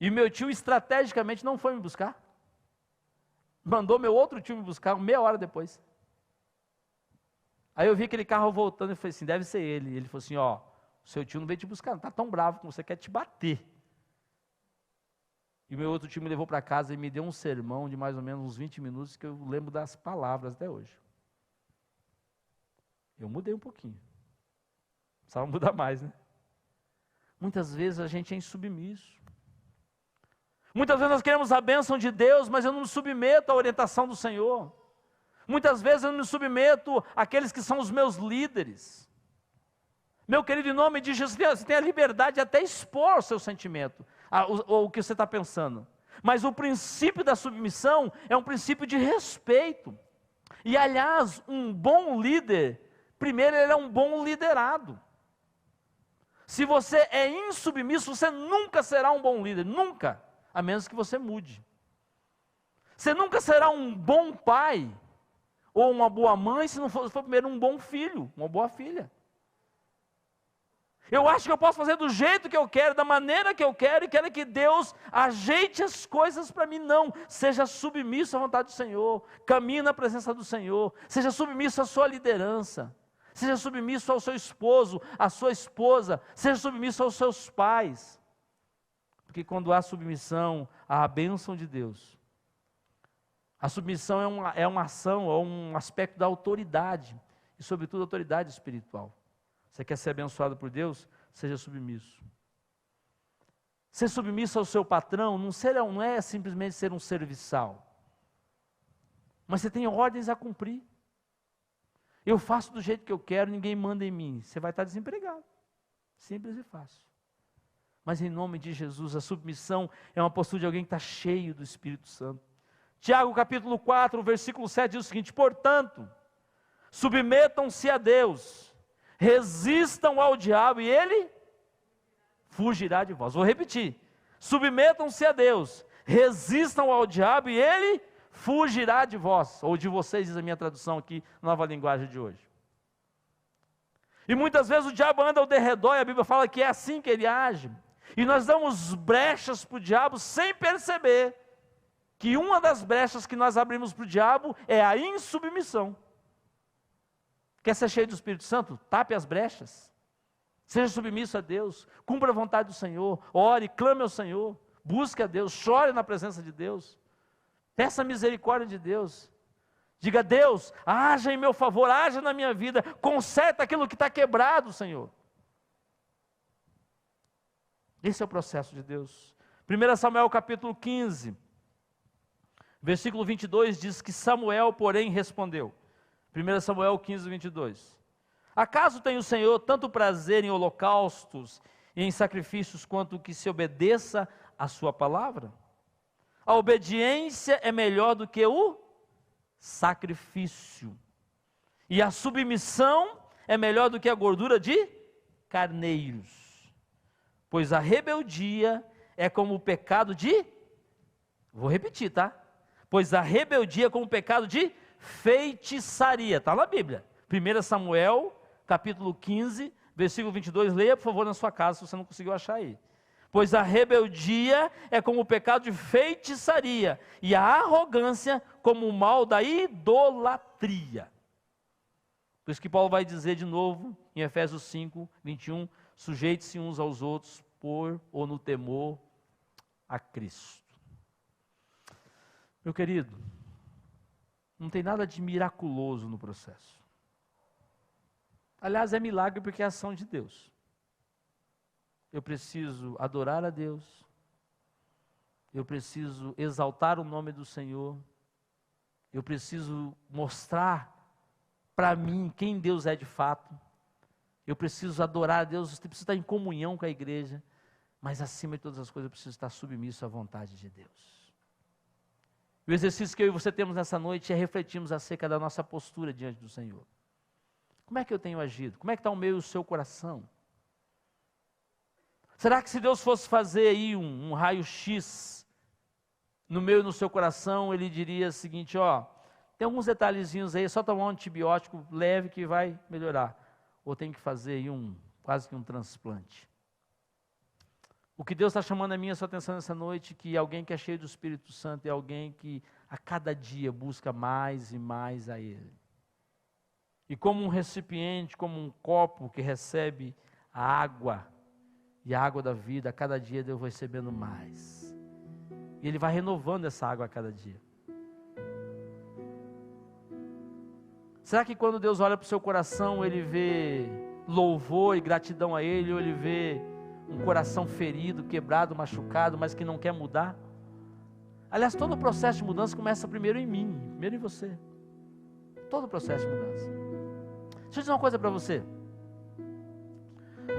Speaker 1: E o meu tio, estrategicamente, não foi me buscar. Mandou meu outro tio me buscar, meia hora depois. Aí eu vi aquele carro voltando e falei assim, deve ser ele. E ele falou assim, ó, o seu tio não veio te buscar, não está tão bravo como você quer te bater. E o meu outro tio me levou para casa e me deu um sermão de mais ou menos uns 20 minutos, que eu lembro das palavras até hoje. Eu mudei um pouquinho. Precisava mudar mais, né? Muitas vezes a gente é insubmisso. Muitas vezes nós queremos a bênção de Deus, mas eu não me submeto à orientação do Senhor. Muitas vezes eu não me submeto àqueles que são os meus líderes. Meu querido, em nome de Jesus, você tem a liberdade de até expor o seu sentimento, o que você está pensando. Mas o princípio da submissão é um princípio de respeito. E aliás, um bom líder, primeiro ele é um bom liderado. Se você é insubmisso, você nunca será um bom líder, nunca, a menos que você mude. Você nunca será um bom pai, ou uma boa mãe, se não for primeiro um bom filho, uma boa filha. Eu acho que eu posso fazer do jeito que eu quero, da maneira que eu quero, e quero que Deus ajeite as coisas para mim. Não, seja submisso à vontade do Senhor, caminhe na presença do Senhor, seja submisso à sua liderança, seja submisso ao seu esposo, à sua esposa, seja submisso aos seus pais. Porque quando há submissão, há a bênção de Deus. A submissão é uma ação, é um aspecto da autoridade, e sobretudo autoridade espiritual. Você quer ser abençoado por Deus? Seja submisso. Ser submisso ao seu patrão não é simplesmente ser um serviçal. Mas você tem ordens a cumprir. Eu faço do jeito que eu quero, ninguém manda em mim. Você vai estar desempregado. Simples e fácil. Mas em nome de Jesus, a submissão é uma postura de alguém que está cheio do Espírito Santo. Tiago capítulo 4, versículo 7 diz o seguinte: portanto, submetam-se a Deus, resistam ao diabo e ele fugirá de vós. Vou repetir: submetam-se a Deus, resistam ao diabo e ele fugirá de vós, ou de vocês, diz a minha tradução aqui, nova linguagem de hoje. E muitas vezes o diabo anda ao derredor, e a Bíblia fala que é assim que ele age, e nós damos brechas para o diabo sem perceber que uma das brechas que nós abrimos para o diabo é a insubmissão. Quer ser cheio do Espírito Santo? Tape as brechas. Seja submisso a Deus. Cumpra a vontade do Senhor. Ore, clame ao Senhor. Busque a Deus. Chore na presença de Deus. Peça a misericórdia de Deus. Diga: Deus, haja em meu favor, haja na minha vida. Conserta aquilo que está quebrado, Senhor. Esse é o processo de Deus. 1 Samuel capítulo 15, versículo 22 diz que Samuel, porém, respondeu. 1 Samuel 15, 22. Acaso tem o Senhor tanto prazer em holocaustos e em sacrifícios, quanto que se obedeça a sua palavra? A obediência é melhor do que o sacrifício, e a submissão é melhor do que a gordura de carneiros. Pois a rebeldia é como o pecado de... Vou repetir, tá? Pois a rebeldia é como o pecado de feitiçaria. Está na Bíblia. 1 Samuel, capítulo 15, versículo 22. Leia, por favor, na sua casa, se você não conseguiu achar aí. Pois a rebeldia é como o pecado de feitiçaria, e a arrogância como o mal da idolatria. Por isso que Paulo vai dizer de novo, em Efésios 5, 21, sujeite-se uns aos outros por ou no temor a Cristo. Meu querido, não tem nada de miraculoso no processo. Aliás, é milagre porque é ação de Deus. Eu preciso adorar a Deus, eu preciso exaltar o nome do Senhor, eu preciso mostrar para mim quem Deus é de fato, eu preciso adorar a Deus, eu preciso estar em comunhão com a igreja, mas acima de todas as coisas eu preciso estar submisso à vontade de Deus. O exercício que eu e você temos nessa noite é refletirmos acerca da nossa postura diante do Senhor. Como é que eu tenho agido? Como é que está o meu e o seu coração? Será que se Deus fosse fazer aí um raio-x no meu e no seu coração, Ele diria o seguinte: ó, tem alguns detalhezinhos aí, é só tomar um antibiótico leve que vai melhorar. Ou tem que fazer aí quase que um transplante. O que Deus está chamando a minha e a sua atenção nessa noite, que alguém que é cheio do Espírito Santo é alguém que a cada dia busca mais e mais a Ele. E como um recipiente, como um copo que recebe a água, e a água da vida, a cada dia eu vou recebendo mais. E Ele vai renovando essa água a cada dia. Será que quando Deus olha para o seu coração, Ele vê louvor e gratidão a Ele, ou Ele vê um coração ferido, quebrado, machucado, mas que não quer mudar? Aliás, todo o processo de mudança começa primeiro em mim, primeiro em você. Todo o processo de mudança. Deixa eu dizer uma coisa para você.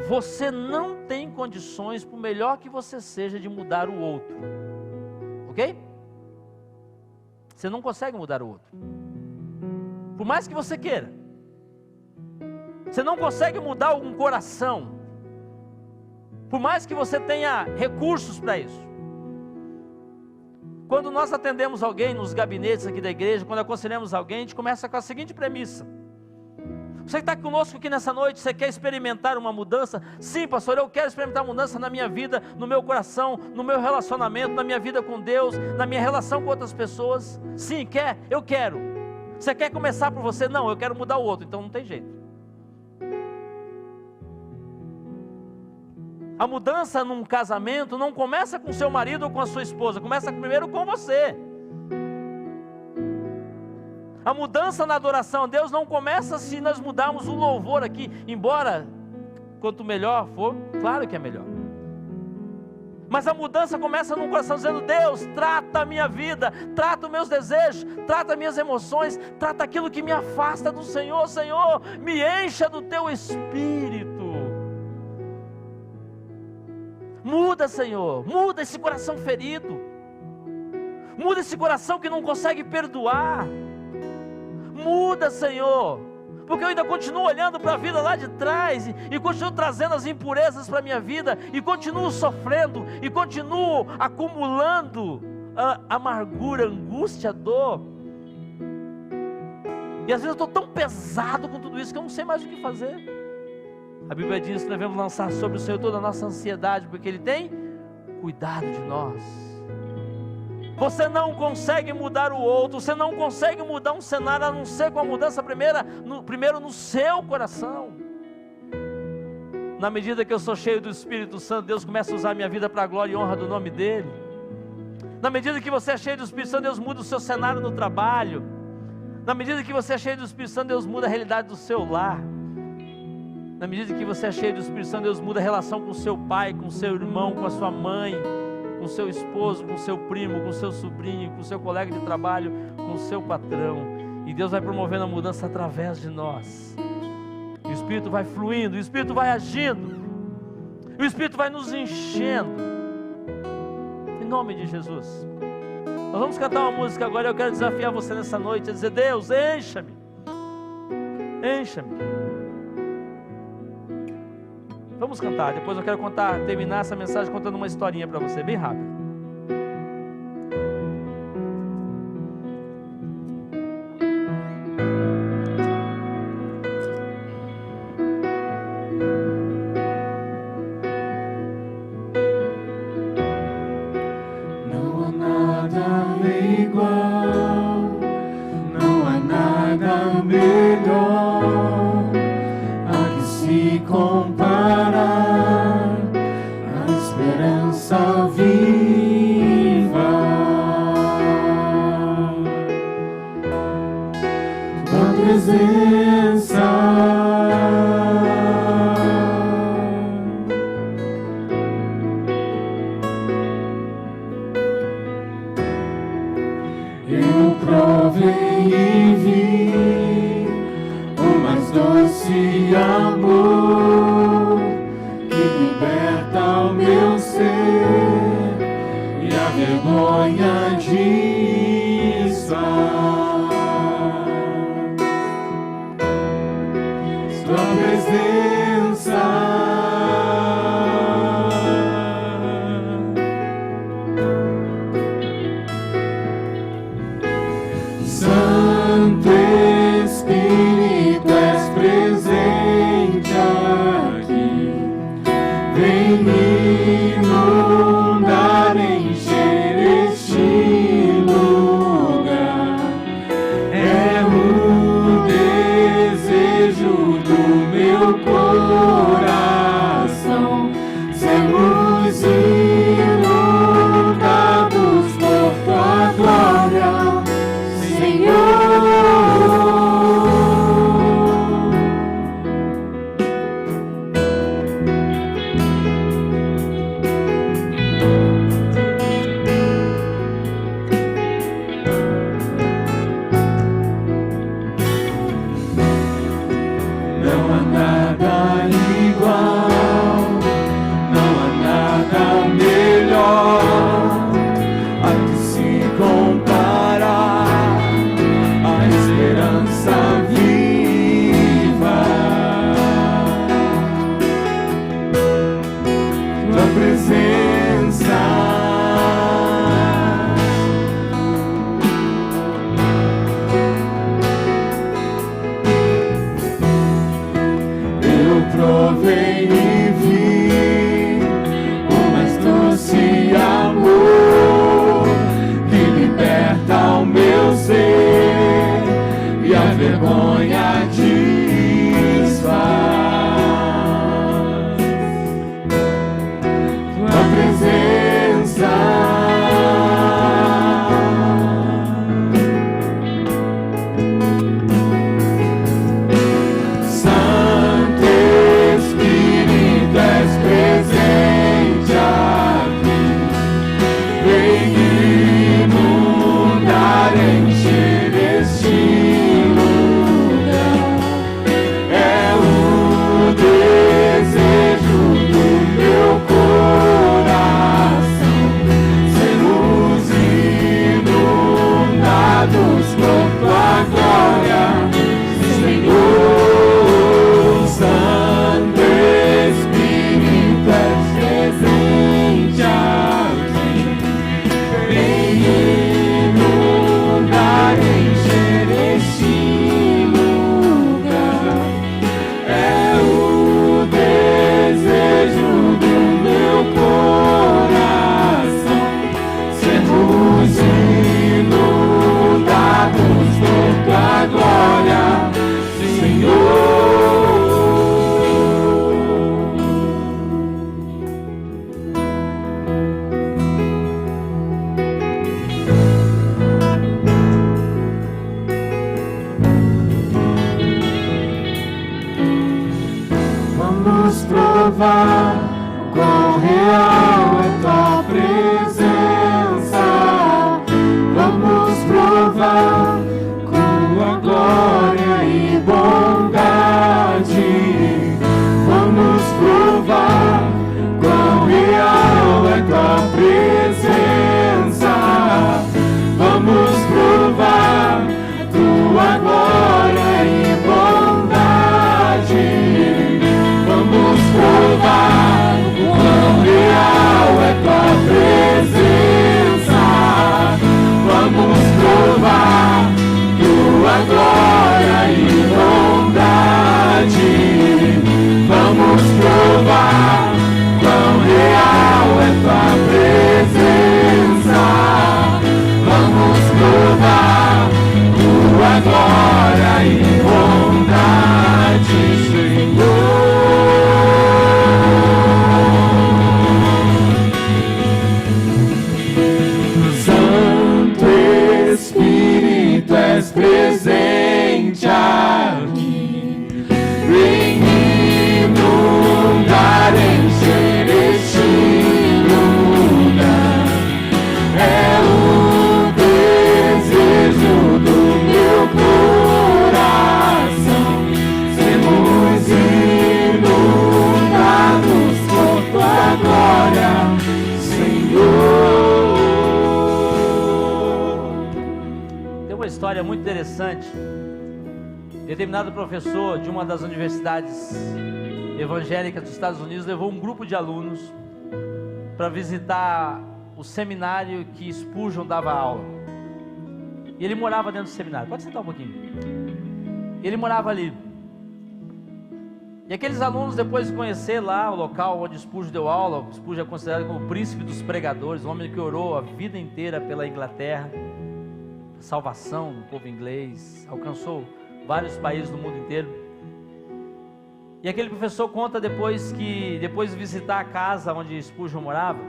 Speaker 1: Você não tem condições, por melhor que você seja, de mudar o outro. Ok? Você não consegue mudar o outro. Por mais que você queira. Você não consegue mudar um coração. Por mais que você tenha recursos para isso. Quando nós atendemos alguém nos gabinetes aqui da igreja, quando aconselhamos alguém, a gente começa com a seguinte premissa: você que está conosco aqui nessa noite, você quer experimentar uma mudança? Sim, pastor, eu quero experimentar mudança na minha vida, no meu coração, no meu relacionamento, na minha vida com Deus, na minha relação com outras pessoas. Sim, quer? Eu quero. Você quer começar por você? Não, eu quero mudar o outro, então não tem jeito. A mudança num casamento não começa com seu marido ou com a sua esposa, começa primeiro com você. A mudança na adoração a Deus não começa se nós mudarmos o louvor aqui, embora quanto melhor for, claro que é melhor. Mas a mudança começa no coração dizendo: Deus, trata a minha vida, trata os meus desejos, trata as minhas emoções, trata aquilo que me afasta do Senhor. Senhor, me encha do teu Espírito. Muda, Senhor, muda esse coração ferido, muda esse coração que não consegue perdoar. Muda, Senhor, porque eu ainda continuo olhando para a vida lá de trás e continuo trazendo as impurezas para a minha vida, e continuo sofrendo, e continuo acumulando a amargura, angústia, dor. E às vezes eu estou tão pesado com tudo isso que eu não sei mais o que fazer. A Bíblia diz que devemos lançar sobre o Senhor toda a nossa ansiedade, porque Ele tem cuidado de nós. Você não consegue mudar o outro, você não consegue mudar um cenário a não ser com a mudança primeiro no seu coração. Na medida que eu sou cheio do Espírito Santo, Deus começa a usar a minha vida para a glória e honra do nome dEle. Na medida que você é cheio do Espírito Santo, Deus muda o seu cenário no trabalho. Na medida que você é cheio do Espírito Santo, Deus muda a realidade do seu lar. Na medida que você é cheio do Espírito Santo, Deus muda a relação com o seu pai, com o seu irmão, com a sua mãe, com o seu esposo, com o seu primo, com o seu sobrinho, com o seu colega de trabalho, com o seu patrão. E Deus vai promovendo a mudança através de nós. E o Espírito vai fluindo, o Espírito vai agindo, o Espírito vai nos enchendo. Em nome de Jesus. Nós vamos cantar uma música agora. Eu quero desafiar você nessa noite a dizer: Deus, encha-me, encha-me. Vamos cantar, depois eu quero terminar essa mensagem contando uma historinha para você, bem rápido.
Speaker 2: Não há nada igual, não há nada melhor a que se comparar. Esperança viva, tua presença, eu provei e vi o mais doce amor que liberta o meu ser e a vergonha desfaz. provar quão real é tua presença. Vamos provar tua glória e bondade. Vamos provar quão real é tua presença. Vamos provar tua glória e bondade. Vamos provar quão real é tua presença. Vamos provar tua glória e bondade. Vamos provar quão real é tua presença. Vamos provar tua glória e bondade, Senhor. Santo Espírito, és presente aqui. Vem inundar, encher este lugar. É o desejo do meu coração. Sermos inundados por tua glória, Senhor.
Speaker 1: Tem uma história muito interessante. Determinado professor de uma das universidades evangélicas dos Estados Unidos levou um grupo de alunos para visitar o seminário que Spurgeon dava aula. E ele morava dentro do seminário. Pode sentar um pouquinho. Ele morava ali. E aqueles alunos, depois de conhecer lá o local onde Spurgeon deu aula, Spurgeon é considerado como o príncipe dos pregadores, um homem que orou a vida inteira pela Inglaterra, a salvação do povo inglês, alcançou vários países do mundo inteiro. E aquele professor conta depois de visitar a casa onde Spurgeon morava,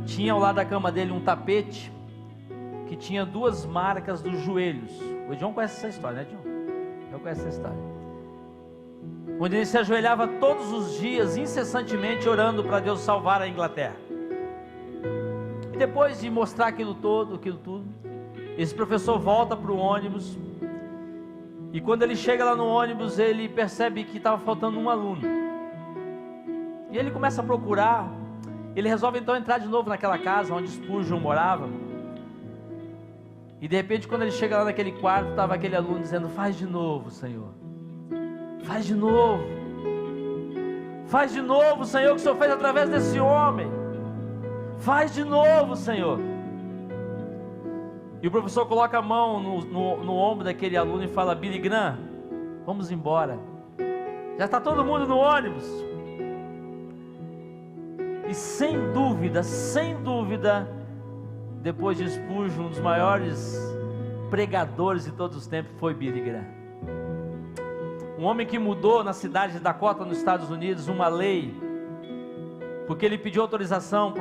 Speaker 1: tinha ao lado da cama dele um tapete que tinha 2 marcas dos joelhos. O John conhece essa história, né, John? Eu conheço essa história. Onde ele se ajoelhava todos os dias, incessantemente, orando para Deus salvar a Inglaterra. E depois de mostrar aquilo tudo, esse professor volta para o ônibus. E quando ele chega lá no ônibus, ele percebe que estava faltando um aluno. E ele começa a procurar. Ele resolve então entrar de novo naquela casa onde Spurgeon morava. E de repente, quando ele chega lá naquele quarto, estava aquele aluno dizendo: faz de novo, Senhor. Faz de novo. Faz de novo, Senhor, o que o Senhor fez através desse homem. Faz de novo, Senhor. E o professor coloca a mão no ombro daquele aluno e fala: Billy Graham, vamos embora. Já está todo mundo no ônibus. E sem dúvida, depois de Spurgeon, um dos maiores pregadores de todos os tempos foi Billy Graham. Um homem que mudou na cidade de Dakota, nos Estados Unidos, uma lei, porque ele pediu autorização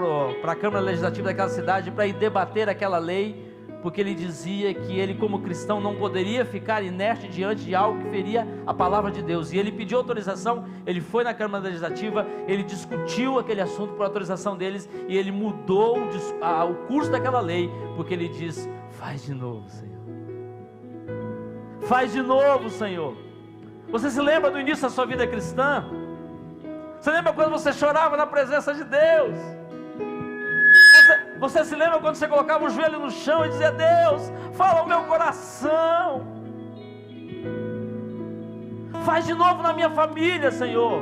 Speaker 1: para a Câmara Legislativa daquela cidade para ir debater aquela lei, porque ele dizia que ele, como cristão, não poderia ficar inerte diante de algo que feria a palavra de Deus. E ele pediu autorização, ele foi na Câmara Legislativa, ele discutiu aquele assunto por autorização deles, e ele mudou o curso daquela lei, porque ele diz: faz de novo, Senhor. Faz de novo, Senhor. Você se lembra do início da sua vida cristã? Você lembra quando você chorava na presença de Deus? Você se lembra quando você colocava o joelho no chão e dizia: Deus, fala ao meu coração. Faz de novo na minha família, Senhor.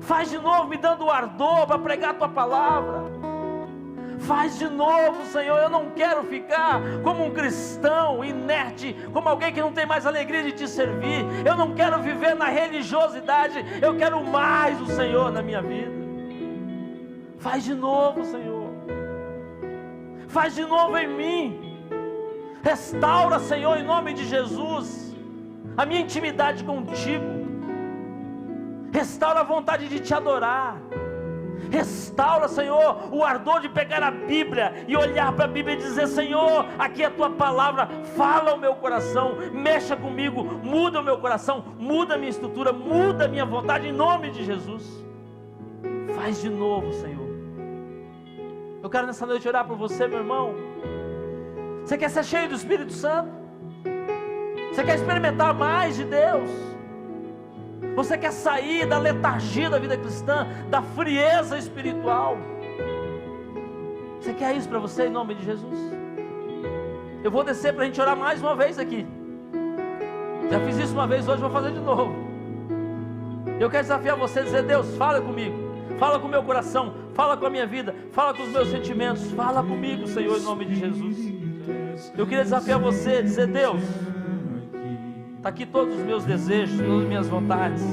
Speaker 1: Faz de novo me dando o ardor para pregar a tua palavra. Faz de novo, Senhor. Eu não quero ficar como um cristão inerte, como alguém que não tem mais alegria de te servir. Eu não quero viver na religiosidade. Eu quero mais o Senhor na minha vida. Faz de novo, Senhor. Faz de novo em mim. Restaura, Senhor, em nome de Jesus, a minha intimidade contigo. Restaura a vontade de te adorar. Restaura, Senhor, o ardor de pegar a Bíblia e olhar para a Bíblia e dizer: Senhor, aqui é a tua palavra, fala o meu coração, mexa comigo, muda o meu coração, muda a minha estrutura, muda a minha vontade, em nome de Jesus. Faz de novo, Senhor. Eu quero nessa noite orar por você, meu irmão. Você quer ser cheio do Espírito Santo? Você quer experimentar mais de Deus? Você quer sair da letargia da vida cristã, da frieza espiritual? Você quer isso para você em nome de Jesus? Eu vou descer para a gente orar mais uma vez aqui. Já fiz isso uma vez, hoje vou fazer de novo. Eu quero desafiar você a dizer: Deus, fala comigo, fala com o meu coração, fala com a minha vida, fala com os meus sentimentos, fala comigo, Senhor, em nome de Jesus. Eu queria desafiar você a dizer: Deus, está aqui todos os meus desejos, todas as minhas vontades.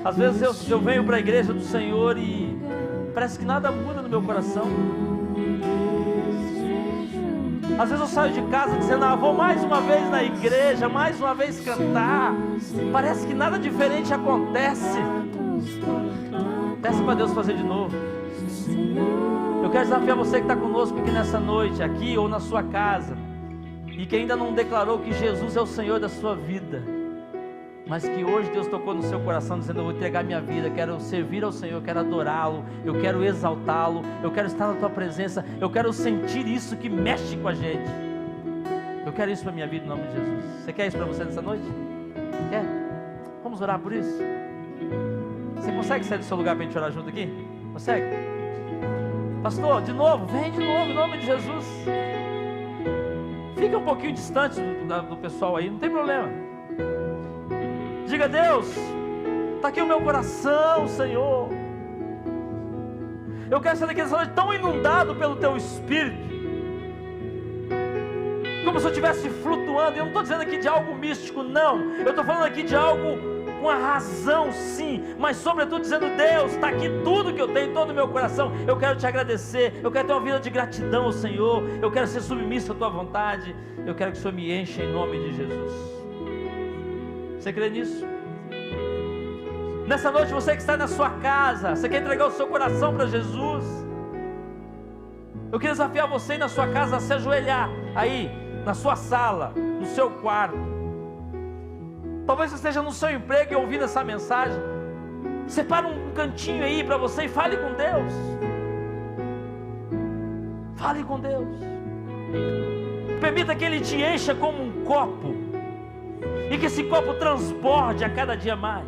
Speaker 1: Às vezes eu venho para a igreja do Senhor e parece que nada muda no meu coração. Às vezes eu saio de casa dizendo: vou mais uma vez na igreja, mais uma vez cantar. Parece que nada diferente acontece. Peça para Deus fazer de novo. Eu quero desafiar você que está conosco aqui nessa noite, aqui ou na sua casa, e que ainda não declarou que Jesus é o Senhor da sua vida, mas que hoje Deus tocou no seu coração dizendo: eu vou entregar minha vida, quero servir ao Senhor, eu quero adorá-lo, eu quero exaltá-lo, eu quero estar na tua presença, eu quero sentir isso que mexe com a gente. Eu quero isso para a minha vida em nome de Jesus. Você quer isso para você nessa noite? Quer? Vamos orar por isso? Você consegue sair do seu lugar para a gente orar junto aqui? Consegue? Pastor, de novo, vem de novo em nome de Jesus. Fica um pouquinho distante do pessoal aí, não tem problema. Diga: Deus, está aqui o meu coração, Senhor. Eu quero sair daqui nessa noite tão inundado pelo Teu Espírito, como se eu estivesse flutuando. Eu não estou dizendo aqui de algo místico, não. Eu estou falando aqui de algo com a razão, sim, mas sobretudo dizendo: Deus, está aqui tudo que eu tenho, todo o meu coração. Eu quero Te agradecer, eu quero ter uma vida de gratidão ao Senhor, eu quero ser submisso à Tua vontade, eu quero que o Senhor me encha em nome de Jesus. Você crê nisso? Nessa noite, você que está na sua casa, você quer entregar o seu coração para Jesus? Eu queria desafiar você na sua casa a se ajoelhar aí, na sua sala, no seu quarto. Talvez você esteja no seu emprego e ouvindo essa mensagem. Separa um cantinho aí para você e fale com Deus. Fale com Deus. Permita que Ele te encha como um copo, e que esse copo transborde a cada dia mais.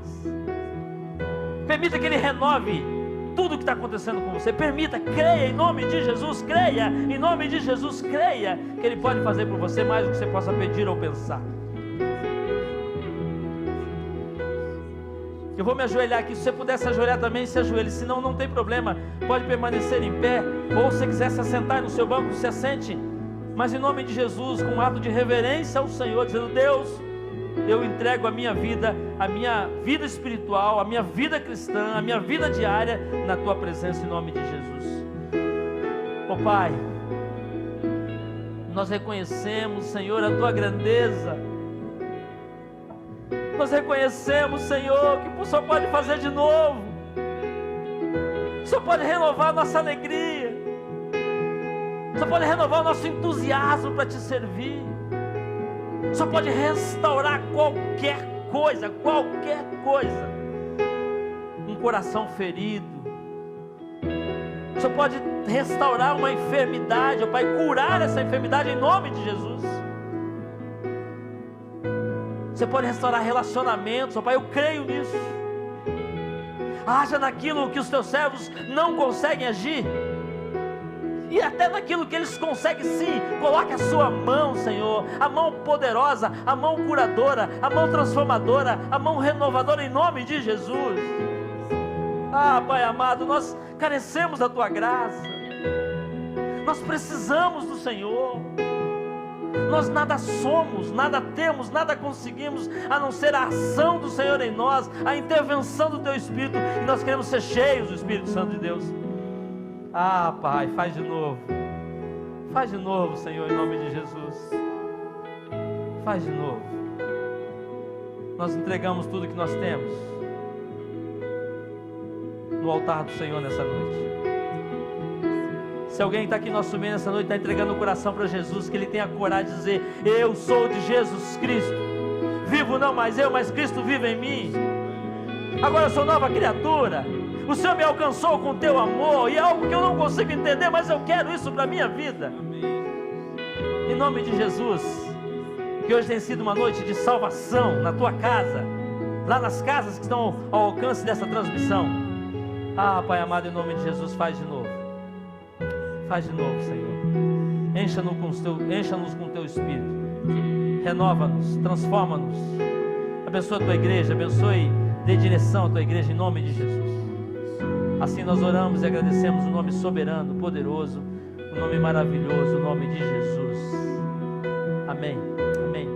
Speaker 1: Permita que Ele renove tudo o que está acontecendo com você. Permita, creia em nome de Jesus, creia em nome de Jesus, creia que Ele pode fazer por você mais do que você possa pedir ou pensar. Eu vou me ajoelhar aqui. Se você puder se ajoelhar também, se ajoelhe. Se não, não tem problema, pode permanecer em pé. Ou se você quiser se assentar no seu banco, se assente. Mas em nome de Jesus, com um ato de reverência ao Senhor, dizendo: Deus, eu entrego a minha vida espiritual, a minha vida cristã, a minha vida diária na Tua presença, em nome de Jesus. Oh Pai, nós reconhecemos, Senhor, a Tua grandeza. Nós reconhecemos, Senhor, que o Senhor pode fazer de novo. O Senhor pode renovar a nossa alegria. O Senhor pode renovar o nosso entusiasmo para Te servir. O Senhor pode restaurar qualquer coisa. Um coração ferido. O Senhor pode restaurar uma enfermidade, ó Pai, curar essa enfermidade em nome de Jesus. Você pode restaurar relacionamentos, ó Pai, eu creio nisso. Haja naquilo que os Teus servos não conseguem agir, e até naquilo que eles conseguem sim. Coloque a Sua mão, Senhor, a mão poderosa, a mão curadora, a mão transformadora, a mão renovadora, em nome de Jesus. Pai amado, nós carecemos da Tua graça, nós precisamos do Senhor. Nós nada somos, nada temos, nada conseguimos, a não ser a ação do Senhor em nós, a intervenção do Teu Espírito, e nós queremos ser cheios do Espírito Santo de Deus. Pai, faz de novo, Senhor, em nome de Jesus. Faz de novo. Nós entregamos tudo que nós temos. no altar do Senhor nessa noite. Se alguém está aqui no nosso meio nessa noite, está entregando o coração para Jesus, que ele tenha a coragem de dizer: eu sou de Jesus Cristo, vivo não mais eu, mas Cristo vive em mim. Agora eu sou nova criatura. O Senhor me alcançou com o teu amor, e é algo que eu não consigo entender, mas eu quero isso para a minha vida. Em nome de Jesus, que hoje tem sido uma noite de salvação na tua casa, lá nas casas que estão ao alcance dessa transmissão. Ah, Pai amado, em nome de Jesus, faz de novo. Faz de novo, Senhor. Encha-nos com o teu Espírito. Renova-nos, transforma-nos. Abençoa a tua igreja, abençoe, dê direção à tua igreja em nome de Jesus. Assim nós oramos e agradecemos o nome soberano, poderoso, o nome maravilhoso, o nome de Jesus. Amém. Amém.